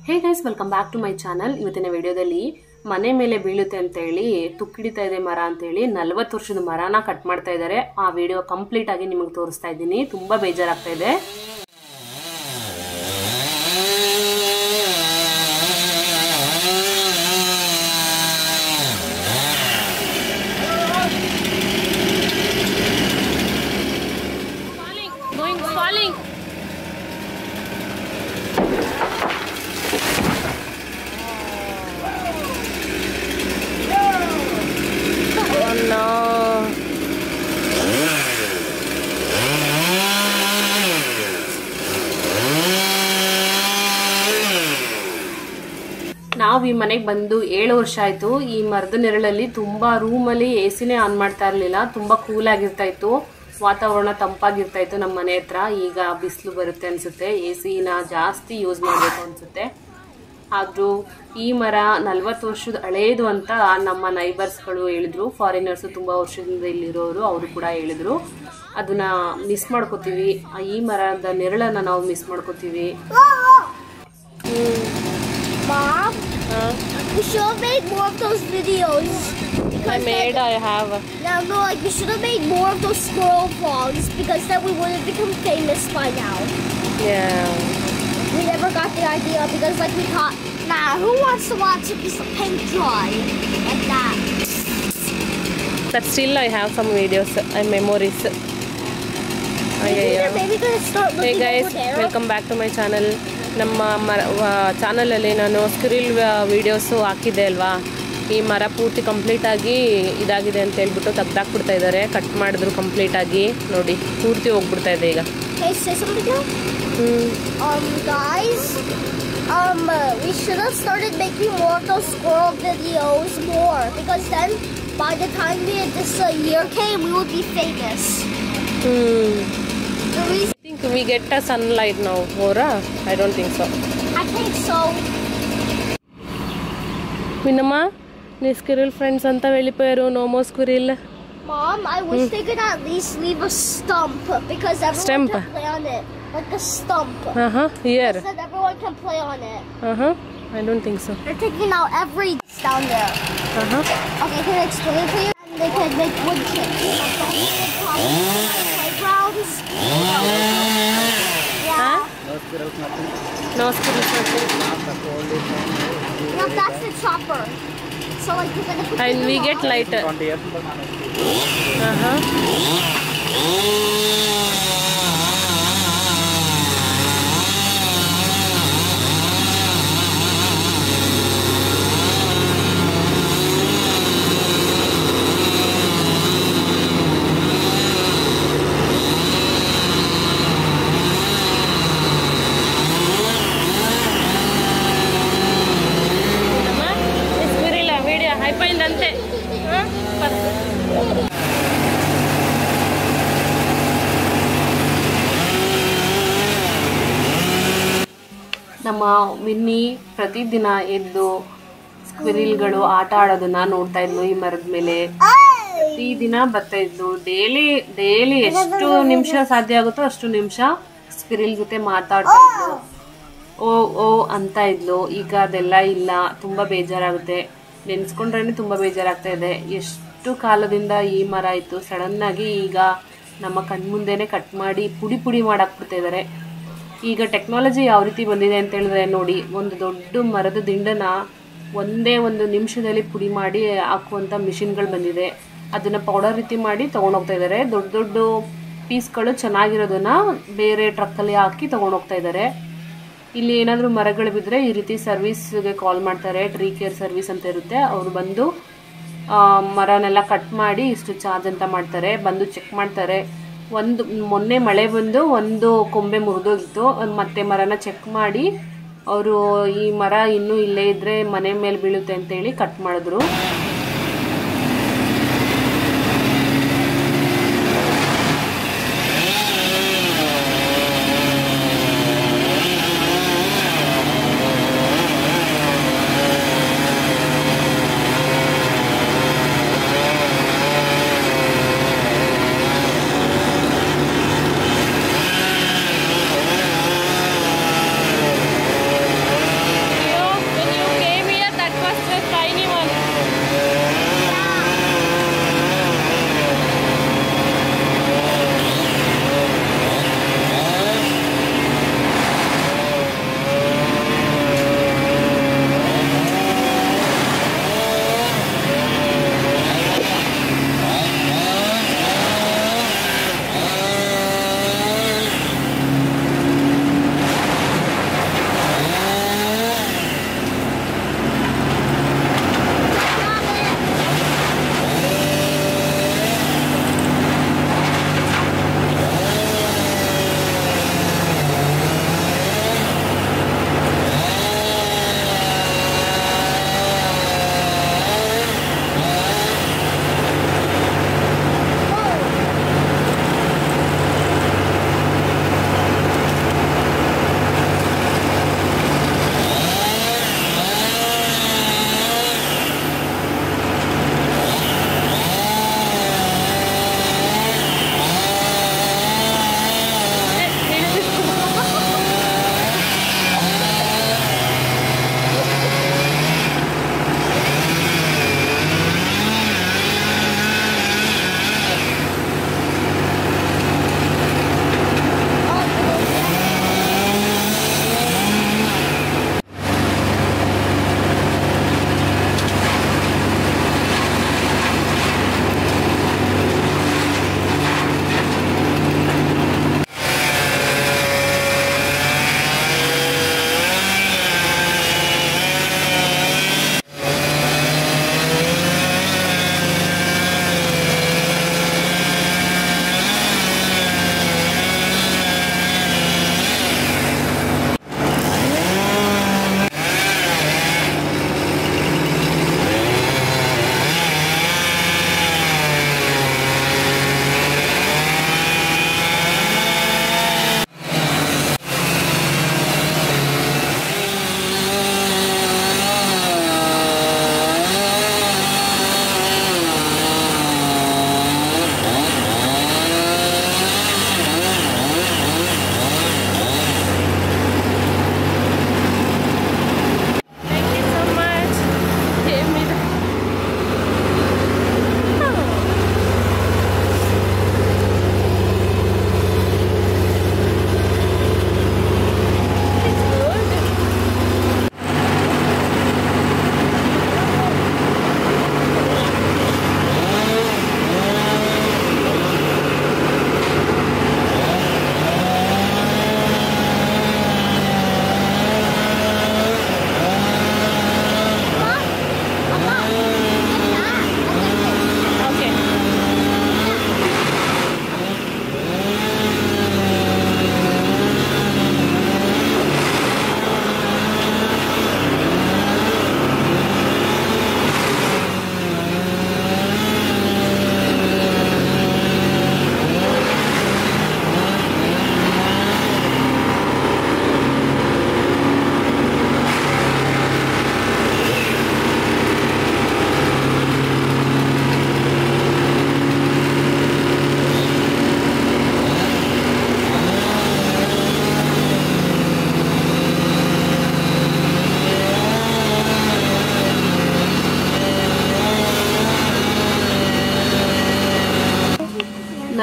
Hey guys, welcome back to my channel. ಇವತ್ತಿನ ವಿಡಿಯೋದಲ್ಲಿ ಮನೆ ಮೇಲೆ ಬೀಳುತ್ತೆ ಅಂತ ಹೇಳಿ ತುಕ್ಕಿಡಿತಾ ಇದೆ ಮರ ಅಂತ ಹೇಳಿ 40 ವರ್ಷದ ಮರನ ಕಟ್ ಮಾಡ್ತಾ ಇದ್ದಾರೆ. ಆ ವಿಡಿಯೋ ಕಂಪ್ಲೀಟ್ ಆಗಿ ನಿಮಗೆ ತೋರಿಸ್ತಾ ಇದ್ದೀನಿ. ತುಂಬಾ ಬೇಜಾರಾಗ್ತಾ ಇದೆ. ನಾವು ಈ ಮನೆಗೆ ಬಂದು 7 ವರ್ಷ ಆಯ್ತು. ಈ ಮರದ ನೆರಳಲ್ಲಿ ತುಂಬಾ ರೂಮಲ್ಲಿ ಎಸಿನೇ ಆನ್ ಮಾಡ್ತಾ ಇರಲಿಲ್ಲ. ತುಂಬಾ ಕೂಲ್ ಆಗಿರ್ತಾ ಇತ್ತು, ವಾತಾವರಣ ತಂಪಾಗಿರ್ತಾ ಇತ್ತು ನಮ್ಮ ಮನೆ ಹತ್ರ. ಈಗ ಬಿಸಿಲು ಬರುತ್ತೆ ಅನ್ಸುತ್ತೆ, ಎಸಿನ ಜಾಸ್ತಿ ಯೂಸ್ ಮಾಡಬೇಕು ಅನ್ಸುತ್ತೆ. ಆದ್ರೂ ಈ ಮರ 40 ವರ್ಷದ ಹಳೇದು ಅಂತ ನಮ್ಮ ನೈಬರ್ಸ್ಗಳು ಹೇಳಿದ್ರು. ಫಾರಿನರ್ಸ್ ತುಂಬಾ ವರ್ಷದಿಂದ ಇಲ್ಲಿರೋರು ಅವರು ಕೂಡ ಹೇಳಿದ್ರು. ಅದನ್ನ ಮಿಸ್ ಮಾಡ್ಕೋತೀವಿ. ಈ ಮರದ ನೆರಳನ್ನ ನಾವು ಮಿಸ್ ಮಾಡ್ಕೋತೀವಿ. Mom, we should have made more of those videos. I have. No, like we should have made more of those squirrel vlogs because then we would have become famous by now. Yeah. We never got the idea because like we thought, nah, who wants to watch a piece of paint dry like that? But still I have some videos and memories. Maybe gonna start looking. Hey guys, over there. welcome back to my channel. ನಮ್ಮ ಚಾನಲಲ್ಲಿ ನಾನು ಸ್ಕ್ರಿಲ್ videos ಹಾಕಿದ್ದೆ ಅಲ್ವಾ. ಈ ಮರ ಪೂರ್ತಿ ಕಂಪ್ಲೀಟಾಗಿ ಇದಾಗಿದೆ ಅಂತ ಹೇಳ್ಬಿಟ್ಟು ತೆಗ್ದಾಕ್ಬಿಡ್ತಾ ಇದ್ದಾರೆ. ಕಟ್ ಮಾಡಿದ್ರು ಕಂಪ್ಲೀಟಾಗಿ. ನೋಡಿ, ಪೂರ್ತಿ ಹೋಗ್ಬಿಡ್ತಾ ಇದೆ ಈಗ. Hey, say something now? Guys, we should have started making more of those squirrel videos more because then by the time this year came, we would be famous. I think we get a sunlight now, or I don't think so. I think so. Minamma, nee squirrel friends anta vellipoyaru. No more squirrel. Mom, I wish they could at least leave a stump because everyone can play on it. Like a stump. Here. So that everyone can play on it. I don't think so. They're taking out every down there. Okay, can I explain it to you? And they can make wood chips. Playgrounds. Yeah. No squirrels, nothing. No, that's the chopper. So like you're gonna put. And we get lighter. అయిపోయిందంతే. ನಮ್ಮ Vinnie ಪ್ರತಿದಿನ ಎದ್ದು ಸ್ಕ್ವಿರಿಲ್ಗಳು ಆಟ ಆಡೋದನ್ನ ನೋಡ್ತಾ ಇದ್ಲು. ಈ ಮರದ ಮೇಲೆ ಪ್ರತಿದಿನ ಬರ್ತಾ ಇದ್ಲು. ಡೈಲಿ ಎಷ್ಟು ನಿಮಿಷ ಸಾಧ್ಯ ಆಗುತ್ತೋ ಅಷ್ಟು ನಿಮಿಷ ಸ್ಕ್ವಿರಿಲ್ ಜೊತೆ ಮಾತಾಡ್ತಾ ಇದ್ಲು. ಓ ಅಂತ ಇದ್ಲು. ಈಗ ಅದೆಲ್ಲ ಇಲ್ಲ. ತುಂಬಾ ಬೇಜಾರಾಗುತ್ತೆ. ನೆನ್ಸ್ಕೊಂಡ್ರೆ ತುಂಬಾ ಬೇಜಾರಾಗ್ತಾ ಇದೆ. ಎಷ್ಟು ಕಾಲದಿಂದ ಈ ಮರ ಇತ್ತು, ಸಡನ್ ಆಗಿ ಈಗ ನಮ್ಮ ಕಣ್ಮುಂದೆನೆ ಕಟ್ ಮಾಡಿ ಪುಡಿ ಮಾಡಾಕ್ಬಿಡ್ತಾ ಇದ್ದಾರೆ. ಈಗ ಟೆಕ್ನಾಲಜಿ ಯಾವ ರೀತಿ ಬಂದಿದೆ ಅಂತ ಹೇಳಿದ್ರೆ ನೋಡಿ, ಒಂದು ದೊಡ್ಡ ಮರದ ದಿಂಡನ್ನ ಒಂದೇ ಒಂದು ನಿಮಿಷದಲ್ಲಿ ಪುಡಿ ಮಾಡಿ ಹಾಕುವಂತ ಮಿಷಿನ್ಗಳು ಬಂದಿದೆ. ಅದನ್ನ ಪೌಡರ್ ರೀತಿ ಮಾಡಿ ತಗೊಂಡೋಗ್ತಾ ಇದ್ದಾರೆ. ದೊಡ್ಡ ಪೀಸ್ಗಳು ಚೆನ್ನಾಗಿರೋದನ್ನ ಬೇರೆ ಟ್ರಕ್ಕಲ್ಲಿ ಹಾಕಿ ತಗೊಂಡೋಗ್ತಾ ಇದ್ದಾರೆ. ಇಲ್ಲಿ ಏನಾದರೂ ಮರಗಳು ಬಿದ್ದರೆ ಈ ರೀತಿ ಸರ್ವಿಸ್ಗೆ ಕಾಲ್ ಮಾಡ್ತಾರೆ. ಟ್ರೀ ಕೇರ್ ಸರ್ವಿಸ್ ಅಂತ ಇರುತ್ತೆ. ಅವರು ಬಂದು ಮರನೆಲ್ಲ ಕಟ್ ಮಾಡಿ ಇಷ್ಟು ಚಾರ್ಜ್ ಅಂತ ಮಾಡ್ತಾರೆ. ಬಂದು ಚೆಕ್ ಮಾಡ್ತಾರೆ. ಮೊನ್ನೆ ಮಳೆ ಬಂದು ಒಂದು ಕೊಂಬೆ ಮುರಿದೋಗಿತ್ತು. ಮತ್ತೆ ಮರನ ಚೆಕ್ ಮಾಡಿ ಅವರು ಈ ಮರ ಇನ್ನೂ ಇಲ್ಲೇ ಇದ್ರೆ ಮನೆ ಮೇಲೆ ಬೀಳುತ್ತೆ ಅಂತ ಹೇಳಿ ಕಟ್ ಮಾಡಿದ್ರು.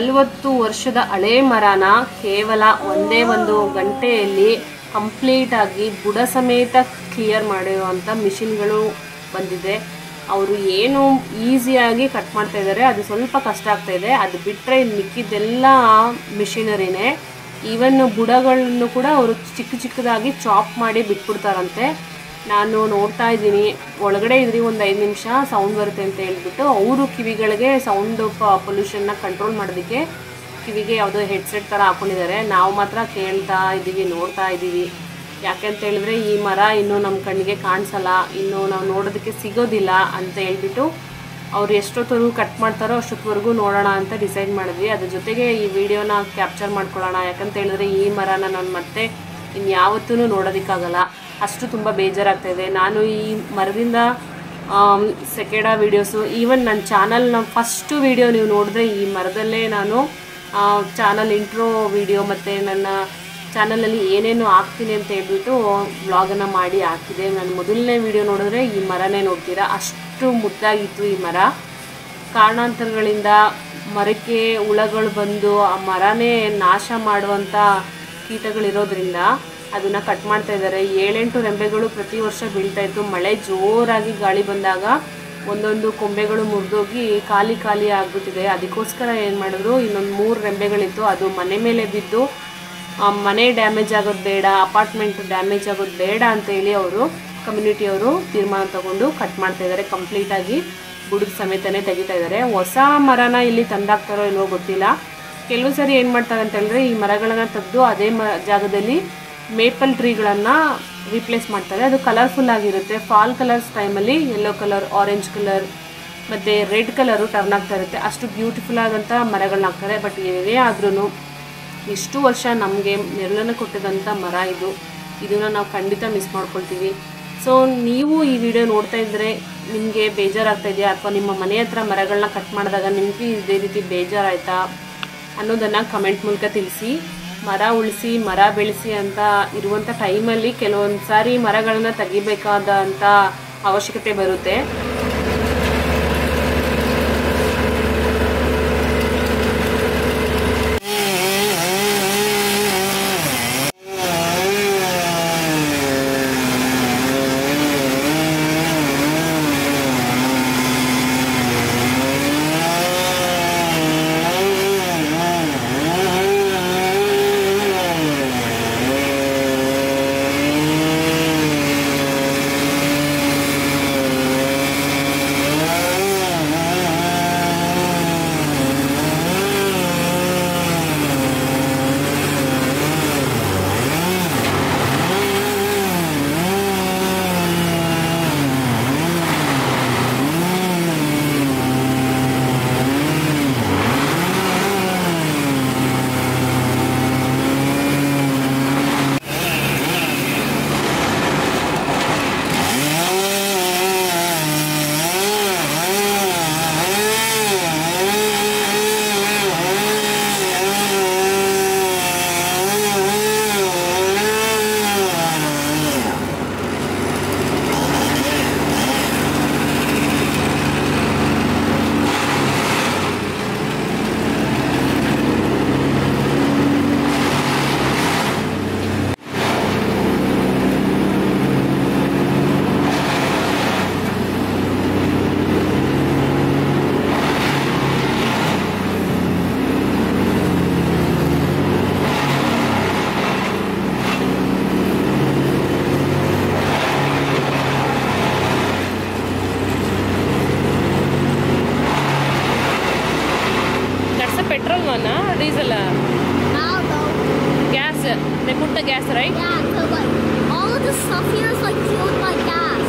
40 ವರ್ಷದ ಹಳೆ ಮರನ ಕೇವಲ ಒಂದೇ ಒಂದು ಗಂಟೆಯಲ್ಲಿ ಕಂಪ್ಲೀಟಾಗಿ ಬುಡ ಸಮೇತ ಕ್ಲಿಯರ್ ಮಾಡಿರುವಂಥ ಮಿಷಿನ್ಗಳು ಬಂದಿದೆ. ಅವರು ಏನು ಈಸಿಯಾಗಿ ಕಟ್ ಮಾಡ್ತಾ ಇದ್ದಾರೆ, ಅದು ಸ್ವಲ್ಪ ಕಷ್ಟ ಆಗ್ತಾ ಇದೆ. ಅದು ಬಿಟ್ಟರೆ ಮಿಕ್ಕಿದ್ದೆಲ್ಲ ಮಿಷಿನರಿನೇ. ಈವನ್ ಬುಡಗಳನ್ನು ಕೂಡ ಅವರು ಚಿಕ್ಕದಾಗಿ ಚಾಪ್ ಮಾಡಿ ಬಿಟ್ಬಿಡ್ತಾರಂತೆ. ನಾನು ನೋಡ್ತಾ ಇದ್ದೀನಿ, ಒಳಗಡೆ ಇದ್ರಿ ಒಂದು 5 ನಿಮಿಷ ಸೌಂಡ್ ಬರುತ್ತೆ ಅಂತ ಹೇಳ್ಬಿಟ್ಟು ಅವರು ಕಿವಿಗಳಿಗೆ ಸೌಂಡ್ ಪೊಲ್ಯೂಷನ್ನ ಕಂಟ್ರೋಲ್ ಮಾಡೋದಕ್ಕೆ ಕಿವಿಗೆ ಯಾವುದೋ ಹೆಡ್ಸೆಟ್ ಥರ ಹಾಕ್ಕೊಂಡಿದ್ದಾರೆ. ನಾವು ಮಾತ್ರ ಕೇಳ್ತಾ ಇದ್ದೀವಿ, ನೋಡ್ತಾ ಇದ್ದೀವಿ. ಯಾಕೆಂತ ಹೇಳಿದ್ರೆ ಈ ಮರ ಇನ್ನೂ ನಮ್ಮ ಕಣ್ಣಿಗೆ ಕಾಣಿಸಲ್ಲ, ಇನ್ನೂ ನಾವು ನೋಡೋದಕ್ಕೆ ಸಿಗೋದಿಲ್ಲ ಅಂತ ಹೇಳ್ಬಿಟ್ಟು ಅವ್ರು ಎಷ್ಟೊತ್ತವರೆಗೂ ಕಟ್ ಮಾಡ್ತಾರೋ ಅಷ್ಟೊತ್ತವರೆಗೂ ನೋಡೋಣ ಅಂತ ಡಿಸೈಡ್ ಮಾಡಿದ್ವಿ. ಅದ್ರ ಜೊತೆಗೆ ಈ ವಿಡಿಯೋನ ಕ್ಯಾಪ್ಚರ್ ಮಾಡ್ಕೊಳ್ಳೋಣ. ಯಾಕಂತ ಹೇಳಿದ್ರೆ ಈ ಮರನ ನಾನು ಮತ್ತೆ ಇನ್ಯಾವತ್ತೂ ನೋಡೋದಕ್ಕಾಗಲ್ಲ, ಅಷ್ಟು ತುಂಬ ಬೇಜಾರಾಗ್ತಾಯಿದೆ. ನಾನು ಈ ಮರದಿಂದ ಸೆಕೆಡ ವೀಡಿಯೋಸು, ಈವನ್ ನನ್ನ ಚಾನಲ್ನ ಫಸ್ಟು ವೀಡಿಯೋ ನೀವು ನೋಡಿದ್ರೆ ಈ ಮರದಲ್ಲೇ ನಾನು ಚಾನಲ್ ಇಂಟ್ರೋ ವೀಡಿಯೋ ಮತ್ತು ನನ್ನ ಚಾನಲಲ್ಲಿ ಏನೇನು ಹಾಕ್ತೀನಿ ಅಂತ ಹೇಳ್ಬಿಟ್ಟು ವ್ಲಾಗನ್ನು ಮಾಡಿ ಹಾಕಿದೆ. ನಾನು ಮೊದಲನೇ ವೀಡಿಯೋ ನೋಡಿದ್ರೆ ಈ ಮರನೇ ನೋಡ್ತೀರಾ, ಅಷ್ಟು ಮುದ್ದಾಗಿತ್ತು ಈ ಮರ. ಕಾರಣಾಂತರಗಳಿಂದ ಮರಕ್ಕೆ ಹುಳಗಳು ಬಂದು ಆ ಮರನೇ ನಾಶ ಮಾಡುವಂಥ ಕೀಟಗಳಿರೋದ್ರಿಂದ ಅದನ್ನು ಕಟ್ ಮಾಡ್ತಾ ಇದ್ದಾರೆ. 7-8 ರೆಂಬೆಗಳು ಪ್ರತಿ ವರ್ಷ ಬೀಳ್ತಾಯಿತ್ತು. ಮಳೆ ಜೋರಾಗಿ ಗಾಳಿ ಬಂದಾಗ ಒಂದೊಂದು ಕೊಂಬೆಗಳು ಮುರಿದೋಗಿ ಖಾಲಿ ಆಗಿಬಿಟ್ಟಿದೆ. ಅದಕ್ಕೋಸ್ಕರ ಏನು ಮಾಡಿದ್ರು, ಇನ್ನೊಂದು 3 ರೆಂಬೆಗಳಿತ್ತು, ಅದು ಮನೆ ಮೇಲೆ ಬಿದ್ದು ಮನೆ ಡ್ಯಾಮೇಜ್ ಆಗೋದು ಬೇಡ, ಅಪಾರ್ಟ್ಮೆಂಟ್ ಡ್ಯಾಮೇಜ್ ಆಗೋದು ಬೇಡ ಅಂತೇಳಿ ಅವರು ಕಮ್ಯುನಿಟಿಯವರು ತೀರ್ಮಾನ ತಗೊಂಡು ಕಟ್ ಮಾಡ್ತಾ ಇದ್ದಾರೆ. ಕಂಪ್ಲೀಟಾಗಿ ಬುಡದ ಸಮೇತನೇ ತೆಗಿತಾ ಇದ್ದಾರೆ. ಹೊಸ ಮರನ ಇಲ್ಲಿ ತಂದಾಕ್ತಾರೋ ಇಲ್ವೋ ಗೊತ್ತಿಲ್ಲ. ಕೆಲವು ಸರಿ ಏನು ಮಾಡ್ತಾರೆ ಅಂತ ಹೇಳಿದ್ರೆ ಈ ಮರಗಳನ್ನು ತೆಗೆದು ಅದೇ ಜಾಗದಲ್ಲಿ ಮೇಪಲ್ ಟ್ರೀಗಳನ್ನು ರಿಪ್ಲೇಸ್ ಮಾಡ್ತಾರೆ. ಅದು ಕಲರ್ಫುಲ್ ಆಗಿರುತ್ತೆ. ಫಾಲ್ ಕಲರ್ಸ್ ಟೈಮಲ್ಲಿ ಯೆಲ್ಲೋ ಕಲರ್, ಆರೆಂಜ್ ಕಲರ್ ಮತ್ತು ರೆಡ್ ಕಲರು ಟರ್ನ್ ಆಗ್ತಾ ಇರುತ್ತೆ. ಅಷ್ಟು ಬ್ಯೂಟಿಫುಲ್ ಆದಂಥ ಮರಗಳನ್ನ ಹಾಕ್ತಾರೆ. ಬಟ್ ಏನೇ ಆದ್ರೂ ಇಷ್ಟು ವರ್ಷ ನಮಗೆ ನೆರಳನ್ನು ಕೊಟ್ಟಿದಂಥ ಮರ ಇದನ್ನು ನಾವು ಖಂಡಿತ ಮಿಸ್ ಮಾಡ್ಕೊಳ್ತೀವಿ. ಸೊ ನೀವು ಈ ವಿಡಿಯೋ ನೋಡ್ತಾ ಇದ್ದರೆ ನಿಮಗೆ ಬೇಜಾರಾಗ್ತಾ ಇದೆಯಾ, ಅಥವಾ ನಿಮ್ಮ ಮನೆ ಹತ್ರ ಮರಗಳನ್ನ ಕಟ್ ಮಾಡಿದಾಗ ನಿಮಗೆ ಇದೇ ರೀತಿ ಬೇಜಾರಾಯ್ತಾ ಅನ್ನೋದನ್ನು ಕಮೆಂಟ್ ಮೂಲಕ ತಿಳಿಸಿ. ಮರ ಉಳಿಸಿ ಮರ ಬೆಳೆಸಿ ಅಂತ ಇರುವಂಥ ಟೈಮಲ್ಲಿ ಕೆಲವೊಂದು ಸಾರಿ ಮರಗಳನ್ನ ತೆಗಿಬೇಕಾದಂಥ ಅವಶ್ಯಕತೆ ಬರುತ್ತೆ. Petrol one, diesel? I don't know. Gas. They put the gas, right? Yeah, so like all of the stuff here is like fueled by gas.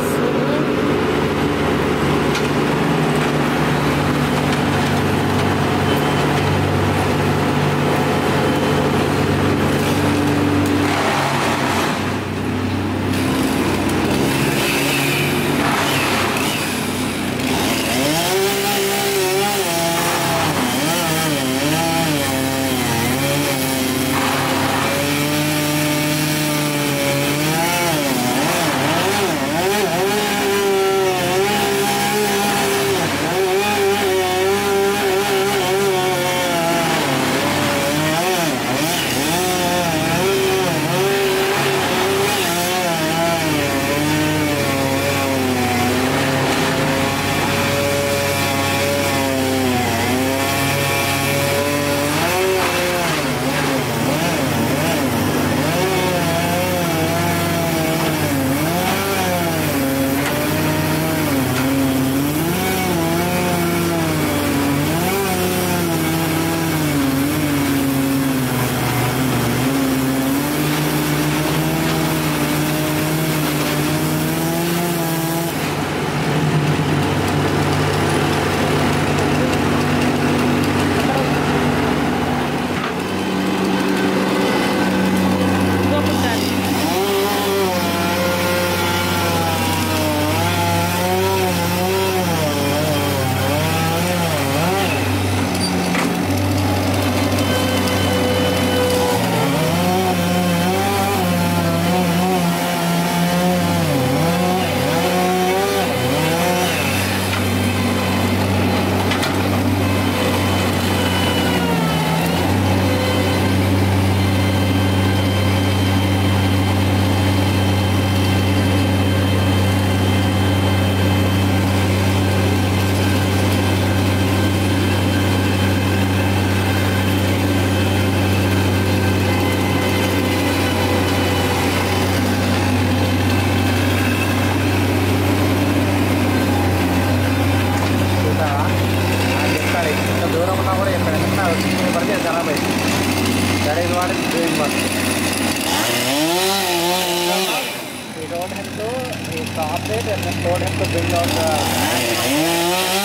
So he stopped it and then told him to bring out the